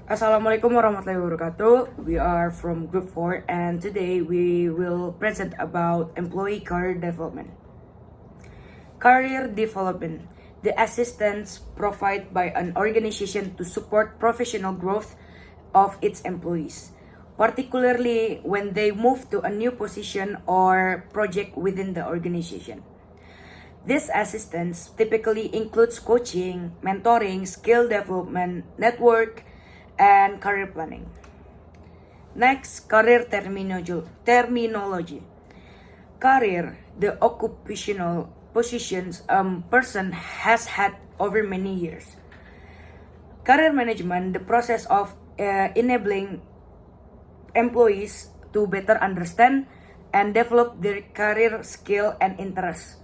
Assalamualaikum warahmatullahi wabarakatuh. We are from Group 4 and today we will present about employee career development. Career development, the assistance provided by an organization to support professional growth of its employees, particularly when they move to a new position or project within the organization. This assistance typically includes coaching, mentoring, skill development, network, and career planning. Next, career terminology. Career, the occupational positions a person has had over many years. Career management, the process of enabling employees to better understand and develop their career skill and interests,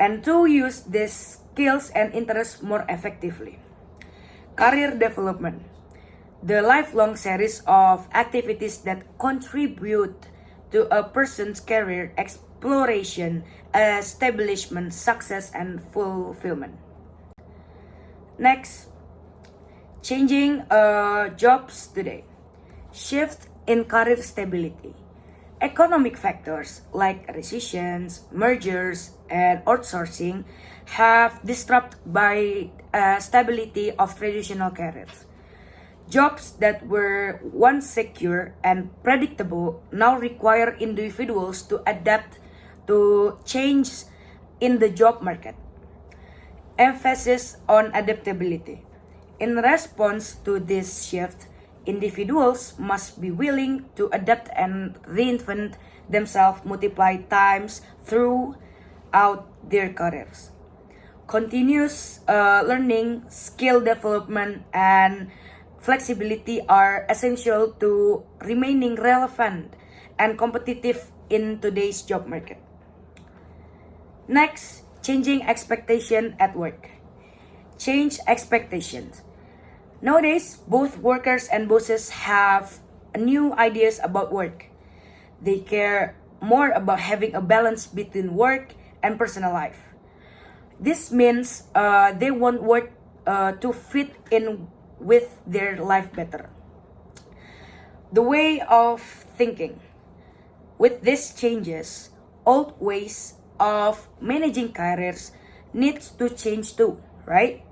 and to use these skills and interests more effectively. Career development, the lifelong series of activities that contribute to a person's career exploration, establishment, success, and fulfillment. Next, changing jobs today. Shift in career stability. Economic factors like recessions, mergers, and outsourcing have disrupted by stability of traditional careers. Jobs that were once secure and predictable now require individuals to adapt to change in the job market. Emphasis on adaptability. In response to this shift, individuals must be willing to adapt and reinvent themselves multiple times throughout their careers. Continuous learning, skill development, and flexibility are essential to remaining relevant and competitive in today's job market. Next, changing expectation at work. Change expectations. Nowadays, both workers and bosses have new ideas about work. They care more about having a balance between work and personal life. This means they want work to fit in with their life better. The way of thinking. With these changes, old ways of managing careers needs to change too, right?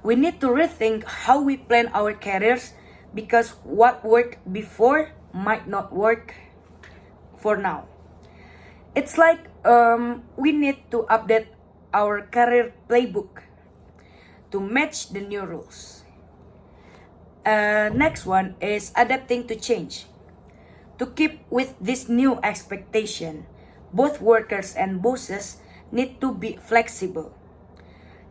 We need to rethink how we plan our careers because what worked before might not work for now. It's like we need to update our career playbook to match the new rules. Next one is adapting to change. To keep with this new expectation, both workers and bosses need to be flexible.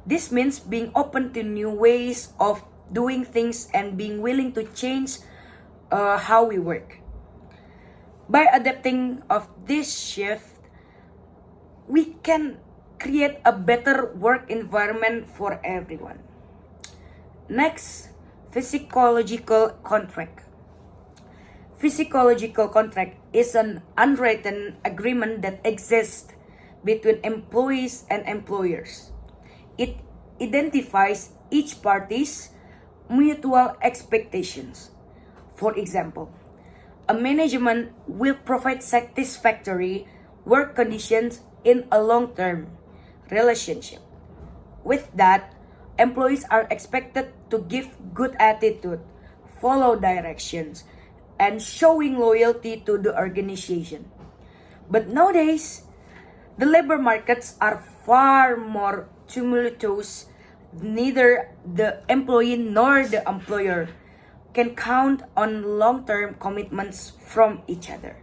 This means being open to new ways of doing things and being willing to change how we work. By adapting of this shift, we can create a better work environment for everyone. Next, psychological contract. Psychological contract is an unwritten agreement that exists between employees and employers. It identifies each party's mutual expectations. For example, a management will provide satisfactory work conditions in a long-term relationship. With that, employees are expected to give good attitude, follow directions, and showing loyalty to the organization. But nowadays, the labor markets are far more tumultuous. Neither the employee nor the employer can count on long-term commitments from each other.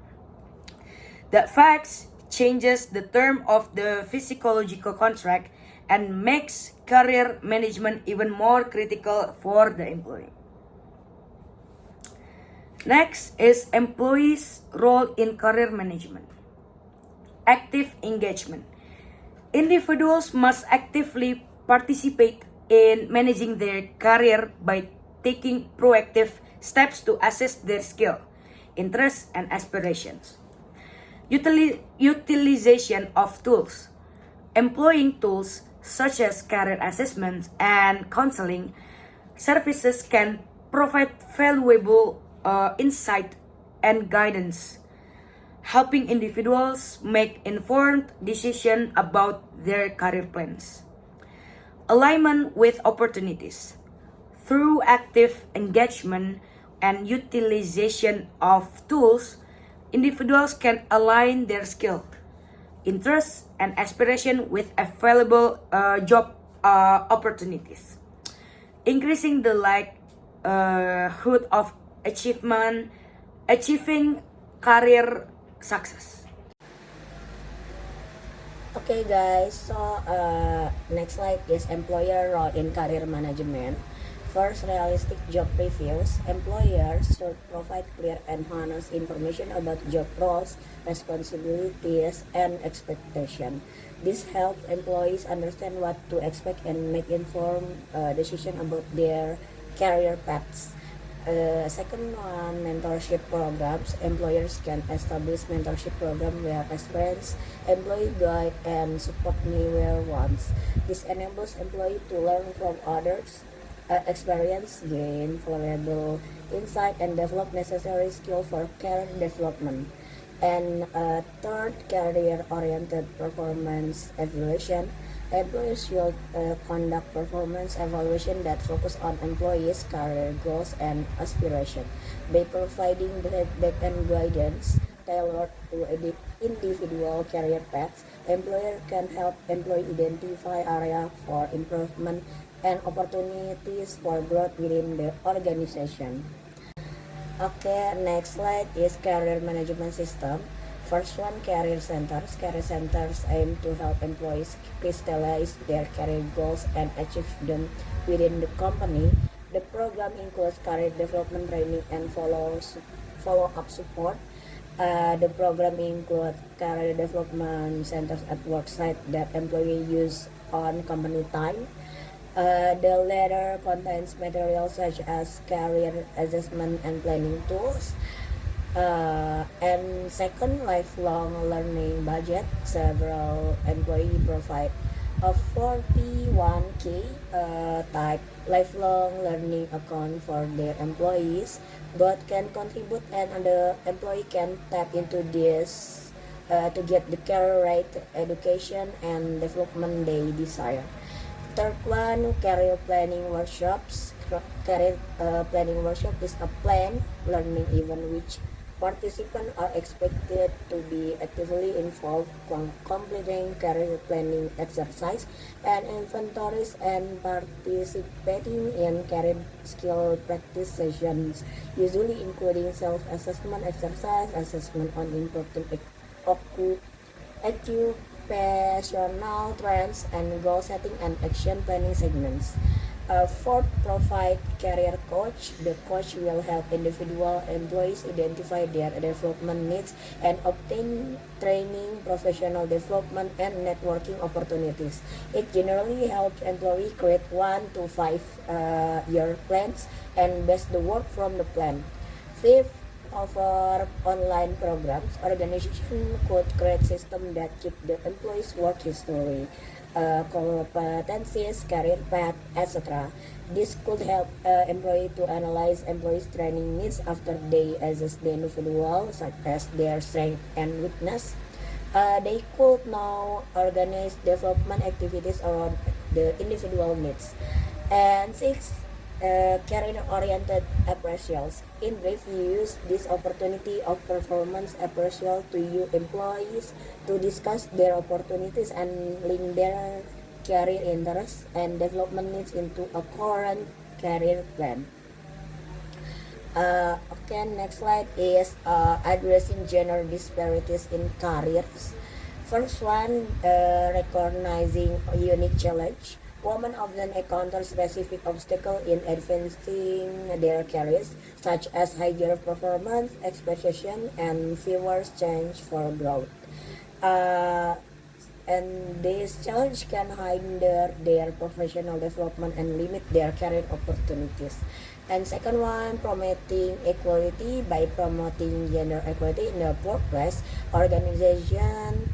That fact changes the term of the psychological contract and makes career management even more critical for the employee. Next is employees' role in career management. Active engagement. Individuals must actively participate in managing their career by taking proactive steps to assess their skill, interests, and aspirations. Utilization of tools. Employing tools such as career assessments and counseling services can provide valuable insight and guidance, helping individuals make informed decisions about their career plans. Alignment with opportunities. Through active engagement and utilization of tools, individuals can align their skill, interests, and aspiration with available job opportunities, increasing the likelihood of achieving career success. Okay guys, so next slide is employer role in career management. First, realistic job reviews. Employers should provide clear and honest information about job roles, responsibilities, and expectations. This helps employees understand what to expect and make informed decisions about their career paths. Second one, mentorship programs. Employers can establish mentorship program where experienced employee guide and support newer ones. This enables employee to learn from others, experience, gain valuable insight, and develop necessary skill for career development. And third, career-oriented performance evaluation. Employers should conduct performance evaluation that focus on employees' career goals and aspiration. By providing the feedback and guidance tailored to individual career paths, employer can help employee identify area for improvement and opportunities for growth within the organization. Okay, next slide is career management system. First one, career centers. Career centers aim to help employees crystallize their career goals and achieve them within the company. The program includes career development training and follow-up support. The program includes career development centers at work site that employees use on company time. The latter contains materials such as career assessment and planning tools. And second, lifelong learning budget. Several employees provide a 41k type lifelong learning account for their employees, but can contribute and the employee can tap into this to get the career right education and development they desire. Third one, career planning workshops. Career planning workshop is a planned learning event which participants are expected to be actively involved, completing career planning exercise and inventories and participating in career skill practice sessions, usually including self-assessment exercise, assessment on important occupational trends, and goal setting and action planning segments. Fourth, provide career coach. The coach will help individual employees identify their development needs and obtain training, professional development, and networking opportunities. It generally helps employees create 1 to 5 year plans and best the work from the plan. Fifth, offer online programs. Organization could create systems that keep the employees' work history, competencies, career path, etc. This could help employee to analyze employees' training needs after they assess the individual, such as their strength and weakness. They could now organize development activities around the individual needs. And six, career-oriented appraisals. In brief, use this opportunity of performance appraisal to you employees to discuss their opportunities and link their career interests and development needs into a current career plan. Okay, next slide is addressing gender disparities in careers. First one, recognizing a unique challenge. Women often encounter specific obstacles in advancing their careers, such as higher performance expectation and fewer change for growth. And this challenge can hinder their professional development and limit their career opportunities. And second one, promoting equality. By promoting gender equality in the workplace, organization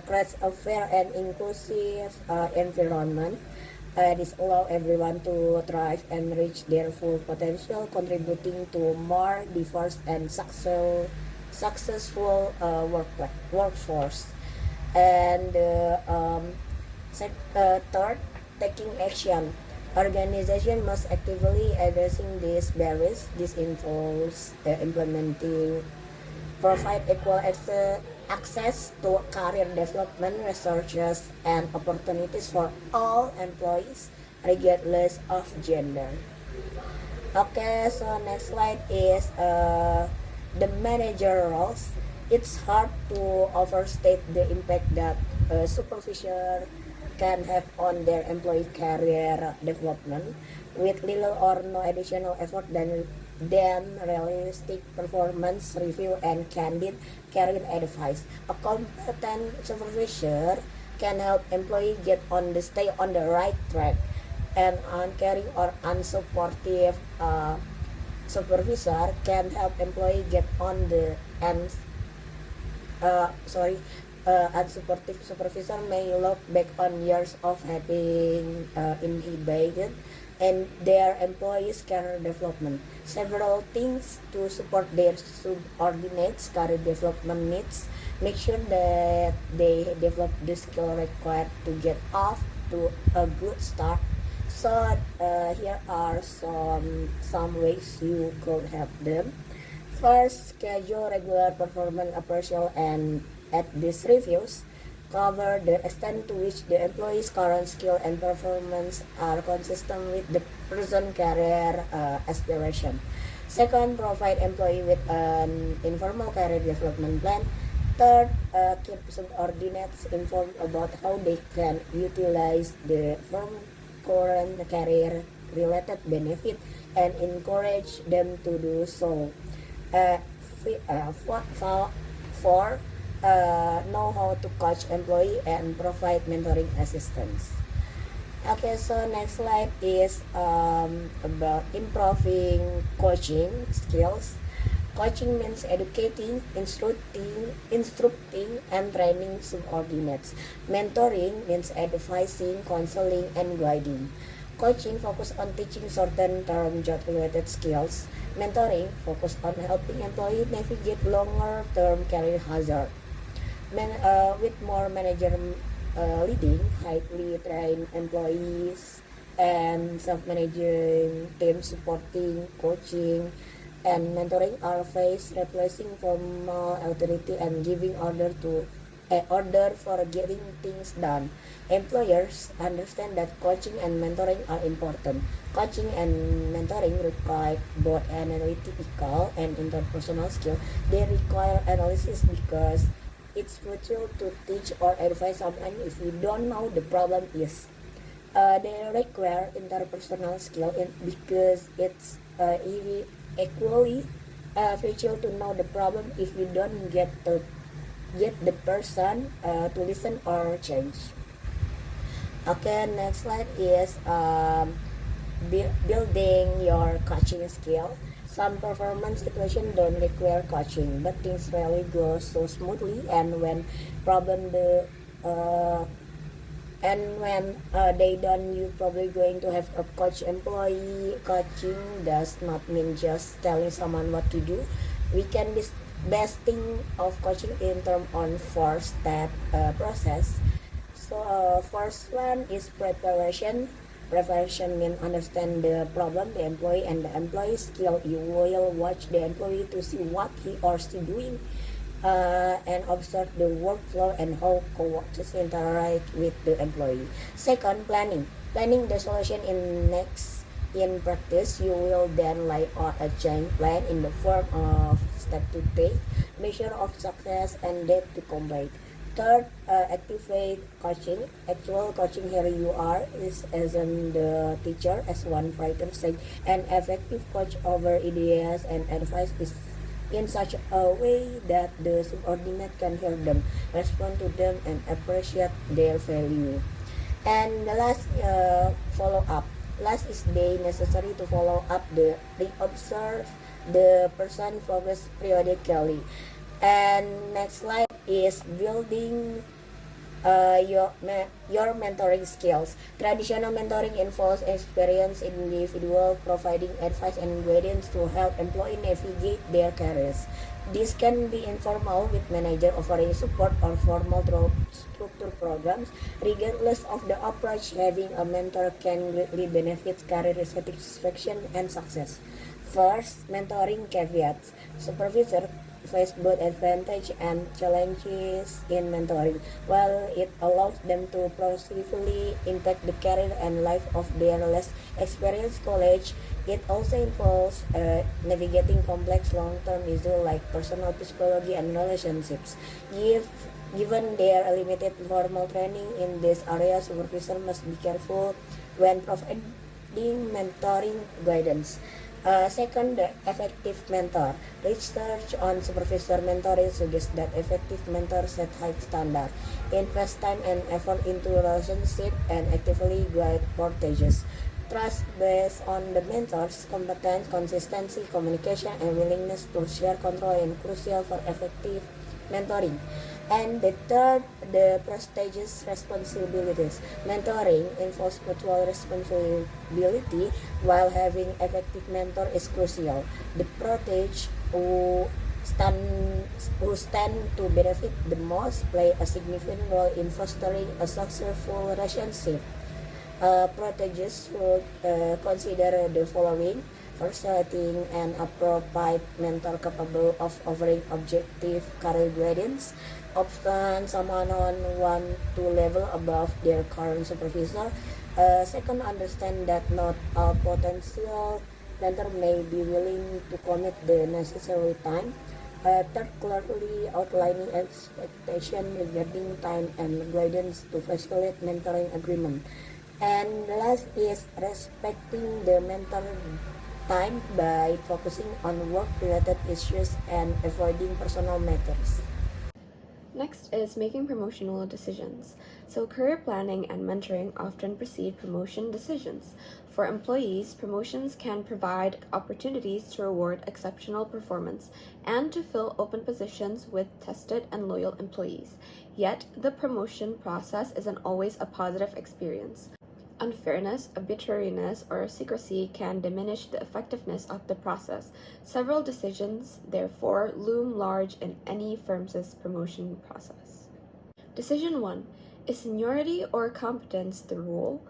creates a fair and inclusive environment. This allow everyone to thrive and reach their full potential, contributing to more diverse and successful workforce. And third, taking action. Organization must actively addressing these barriers. This involves implementing provide equal access to career development resources and opportunities for all employees regardless of gender. Okay, so next slide is the manager roles. It's hard to overstate the impact that a supervisor can have on their employee career development with little or no additional effort than realistic performance review and candid career advice. A competent supervisor can help employee stay on the right track, and uncaring or unsupportive supervisor can help employee get on the and unsupportive supervisor may look back on years of having inhibited and their employees' career development. Several things to support their subordinates' career development needs. Make sure that they develop the skill required to get off to a good start. So here are some ways you could help them. First, schedule regular performance appraisal and at these reviews, cover the extent to which the employee's current skill and performance are consistent with the present career aspiration. Second, provide employee with an informal career development plan. Third, keep subordinates informed about how they can utilize the firm's current career-related benefit and encourage them to do so. Four, know how to coach employee and provide mentoring assistance. Okay, so next slide is about improving coaching skills. Coaching means educating, instructing, and training subordinates. Mentoring means advising, counseling, and guiding. Coaching focus on teaching certain-term job-related skills. Mentoring focus on helping employees navigate longer-term career hazard. With more manager leading, highly trained employees, and self-managing team supporting, coaching, and mentoring are phased, replacing formal authority and giving order for getting things done. Employers understand that coaching and mentoring are important. Coaching and mentoring require both analytical and interpersonal skill. They require analysis because it's crucial to teach or advise someone if you don't know the problem is. They require interpersonal skill because it's equally crucial to know the problem if you don't get the person to listen or change. Okay, next slide is building your coaching skill. Some performance situations don't require coaching, but things rarely go so smoothly. And when they don't, you're probably going to have a coach employee. Coaching does not mean just telling someone what to do. We can be best thing of coaching in terms on 4-step process. So first one is preparation. Preparation means understand the problem, the employee, and the employee skill. You will watch the employee to see what he or she doing and observe the workflow and how co-workers interact with the employee. Second, planning. Planning the solution in practice. You will then lay out a change plan in the form of step to take, measure of success, and date to complete. Third, activate coaching. Actual coaching, here you are is as in the teacher, as one writer said, an effective coach over ideas and advice is in such a way that the subordinate can hear them, respond to them, and appreciate their value. And the last, follow up. Last is the necessary to follow up observe the person progress periodically. And next slide is building your mentoring skills. Traditional mentoring involves experienced individual providing advice and guidance to help employees navigate their careers. This can be informal with manager offering support or formal through structured programs. Regardless of the approach, having a mentor can greatly benefit career satisfaction and success. First, mentoring caveats. Supervisor face both advantage and challenges in mentoring. While it allows them to positively impact the career and life of their less experienced colleagues, it also involves navigating complex long-term issues like personal psychology and relationships. Given their limited formal training in this area, supervisor must be careful when providing mentoring guidance. Second, the effective mentor. Research on supervisor mentoring suggests that effective mentors set high standards, invest time and effort into relationship, and actively guide portages. Trust based on the mentor's competence, consistency, communication, and willingness to share control is crucial for effective mentoring. And the third, the prestigious responsibilities. Mentoring involves mutual responsibility, while having effective mentor is crucial. The protege who stand to benefit the most play a significant role in fostering a successful relationship. Proteges should consider the following. First, selecting an appropriate mentor capable of offering objective career guidance, often someone on 1-2 level above their current supervisor. Second, understand that not all potential mentor may be willing to commit the necessary time. Third, clearly outlining expectation regarding time and guidance to facilitate mentoring agreement. And last is respecting the mentor time by focusing on work-related issues and avoiding personal matters. Next is making promotional decisions. So career planning and mentoring often precede promotion decisions. For employees, promotions can provide opportunities to reward exceptional performance and to fill open positions with tested and loyal employees. Yet, the promotion process isn't always a positive experience. Unfairness, arbitrariness, or secrecy can diminish the effectiveness of the process. Several decisions, therefore, loom large in any firm's promotion process. Decision 1. Is seniority or competence the rule?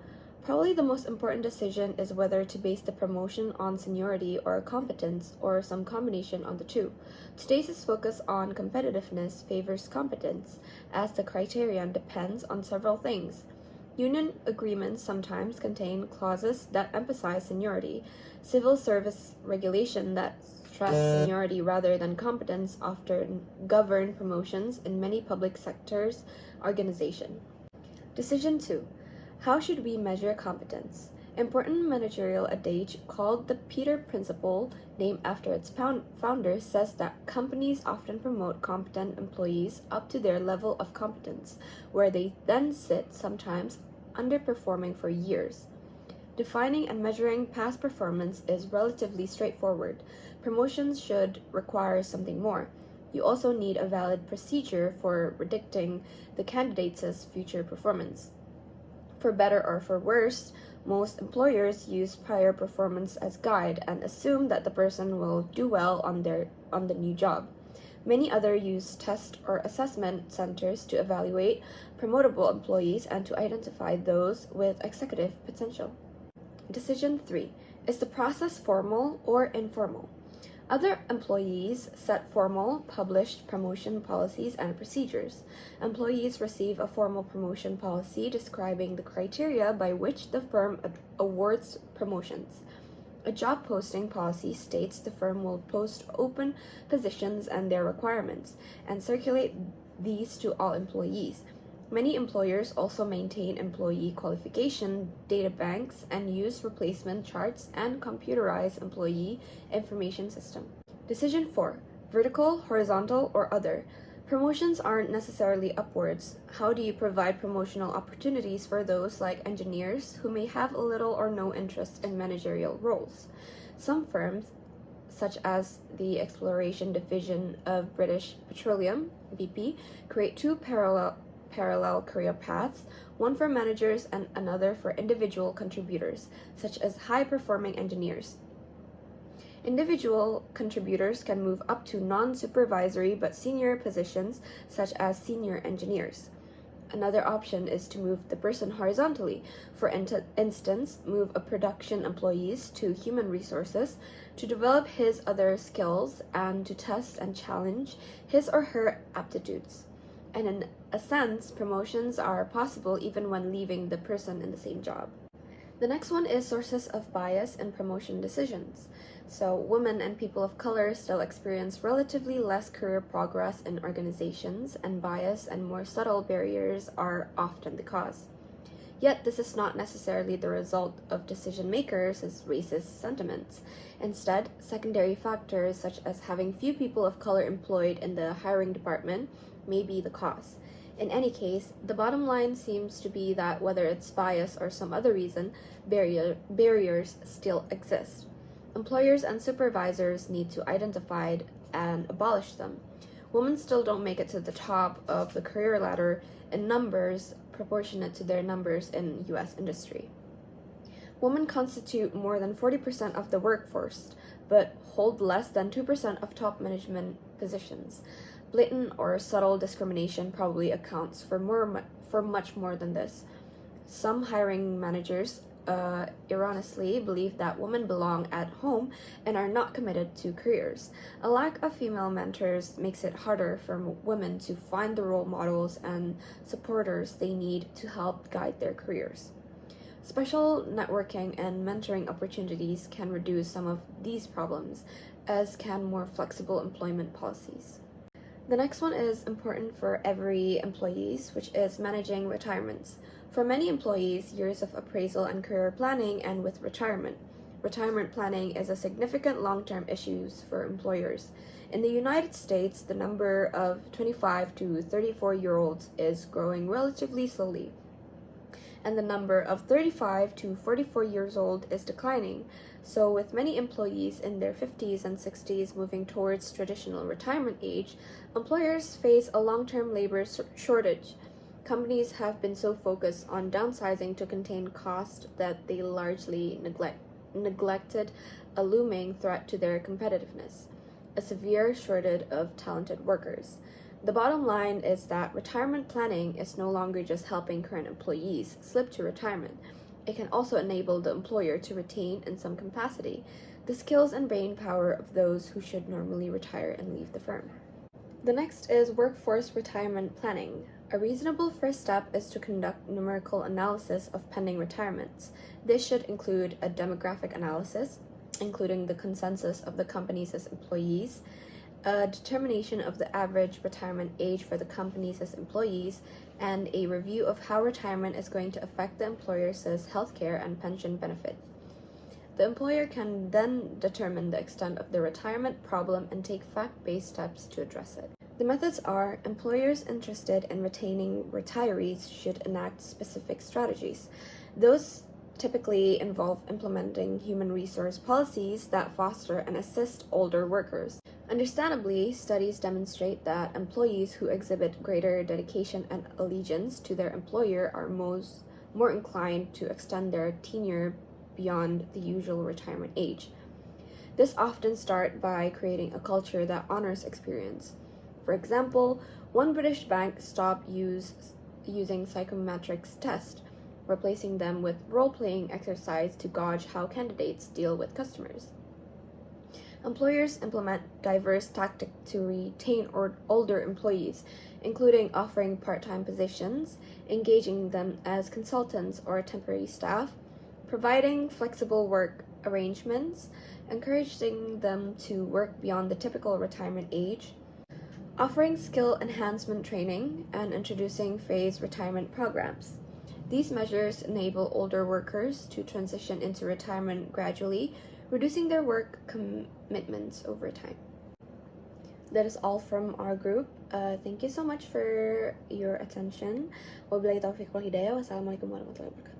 Probably the most important decision is whether to base the promotion on seniority or competence, or some combination of the two. Today's focus on competitiveness favors competence, as the criterion depends on several things. Union agreements sometimes contain clauses that emphasize seniority. Civil service regulation that stress seniority rather than competence often govern promotions in many public sectors organizations. Decision 2. How should we measure competence? Important managerial adage called the Peter Principle, named after its founder, says that companies often promote competent employees up to their level of competence, where they then sit, sometimes underperforming for years. Defining and measuring past performance is relatively straightforward. Promotions should require something more. You also need a valid procedure for predicting the candidate's future performance. For better or for worse, most employers use prior performance as guide and assume that the person will do well on the new job. Many others use test or assessment centers to evaluate promotable employees and to identify those with executive potential. Decision 3. Is the process formal or informal? Other employees set formal, published promotion policies and procedures. Employees receive a formal promotion policy describing the criteria by which the firm awards promotions. A job posting policy states the firm will post open positions and their requirements, and circulate these to all employees. Many employers also maintain employee qualification data banks and use replacement charts and computerized employee information system. Decision 4. Vertical, horizontal, or other. Promotions aren't necessarily upwards. How do you provide promotional opportunities for those like engineers who may have little or no interest in managerial roles? Some firms, such as the exploration division of British Petroleum, BP, create two parallel parallel career paths, one for managers and another for individual contributors, such as high-performing engineers. Individual contributors can move up to non-supervisory but senior positions, such as senior engineers. Another option is to move the person horizontally. For instance, move a production employees to human resources to develop his other skills and to test and challenge his or her aptitudes. And in a sense, promotions are possible even when leaving the person in the same job. The next one is sources of bias in promotion decisions. So women and people of color still experience relatively less career progress in organizations, and bias and more subtle barriers are often the cause. Yet this is not necessarily the result of decision makers' racist sentiments. Instead, secondary factors such as having few people of color employed in the hiring department may be the cause. In any case, the bottom line seems to be that whether it's bias or some other reason, barriers still exist. Employers and supervisors need to identify and abolish them. Women still don't make it to the top of the career ladder in numbers proportionate to their numbers in US industry. Women constitute more than 40% of the workforce, but hold less than 2% of top management positions. Blatant or subtle discrimination probably accounts for much more than this. Some hiring managers erroneously believe that women belong at home and are not committed to careers. A lack of female mentors makes it harder for women to find the role models and supporters they need to help guide their careers. Special networking and mentoring opportunities can reduce some of these problems, as can more flexible employment policies. The next one is important for every employees, which is managing retirements. For many employees, years of appraisal and career planning end with retirement. Retirement planning is a significant long-term issue for employers. In the United States, the number of 25 to 34-year-olds is growing relatively slowly, and the number of 35 to 44 years old is declining. So with many employees in their 50s and 60s moving towards traditional retirement age, employers face a long-term labor shortage. Companies have been so focused on downsizing to contain costs that they largely neglected a looming threat to their competitiveness: a severe shortage of talented workers. The bottom line is that retirement planning is no longer just helping current employees slip to retirement. It can also enable the employer to retain, in some capacity, the skills and brain power of those who should normally retire and leave the firm. The next is workforce retirement planning. A reasonable first step is to conduct numerical analysis of pending retirements. This should include a demographic analysis, including the consensus of the company's employees, a determination of the average retirement age for the company's employees, and a review of how retirement is going to affect the employer's healthcare and pension benefit. The employer can then determine the extent of the retirement problem and take fact-based steps to address it. The methods are: employers interested in retaining retirees should enact specific strategies. Those typically involve implementing human resource policies that foster and assist older workers. Understandably, studies demonstrate that employees who exhibit greater dedication and allegiance to their employer are more inclined to extend their tenure beyond the usual retirement age. This often starts by creating a culture that honors experience. For example, one British bank stopped using psychometrics tests, replacing them with role-playing exercise to gauge how candidates deal with customers. Employers implement diverse tactics to retain older employees, including offering part-time positions, engaging them as consultants or temporary staff, providing flexible work arrangements, encouraging them to work beyond the typical retirement age, offering skill enhancement training, and introducing phased retirement programs. These measures enable older workers to transition into retirement gradually, reducing their work commitments over time. That is all from our group. Thank you so much for your attention. Wabillahi taufiq wal hidayah. Wassalamualaikum warahmatullahi wabarakatuh.